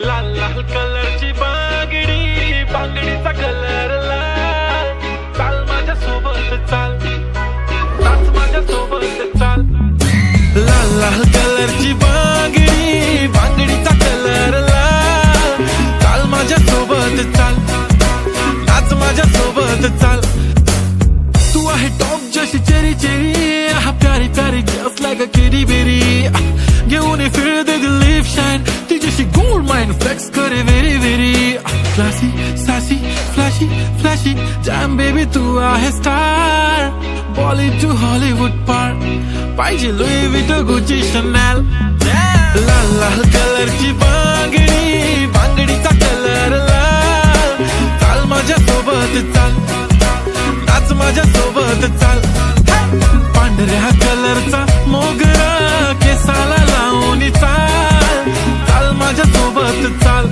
लाल लाल कलरची बांगडी, बांगडीचा कलर लाल. चाल माझ्या सोबत चाल, नाच माझ्या सोबत चाल. लाल लाल कलरची बांगडी, बांगडीचा कलर लाल. चाल माझ्या सोबत चाल, नाच माझ्या सोबत चाल. तू आहे टॉप जशी चेरी चेरी, हा प्यारी प्यारी just like a kitty berry. घेऊन ये फिर दे दिल लिप शाइन, तुझ्याशी गोल्ड माइन फ्लेक्स करे very very. Classy sassy flashy flashy jam baby तू आहे स्टार. बॉलिवूड टू हॉलिवूड पार, पाहिजे लुई विटो गुची शनेल. लाल लाल कलरची बांगडी, बांगडीचा कलर लाल. चाल माझ्या सोबत चाल, नाच माझ्या सोबत चाल. पांढऱ्या कलरचा मोगरा केसाला लावून चाल. चाल माझ्या सोबत चाल.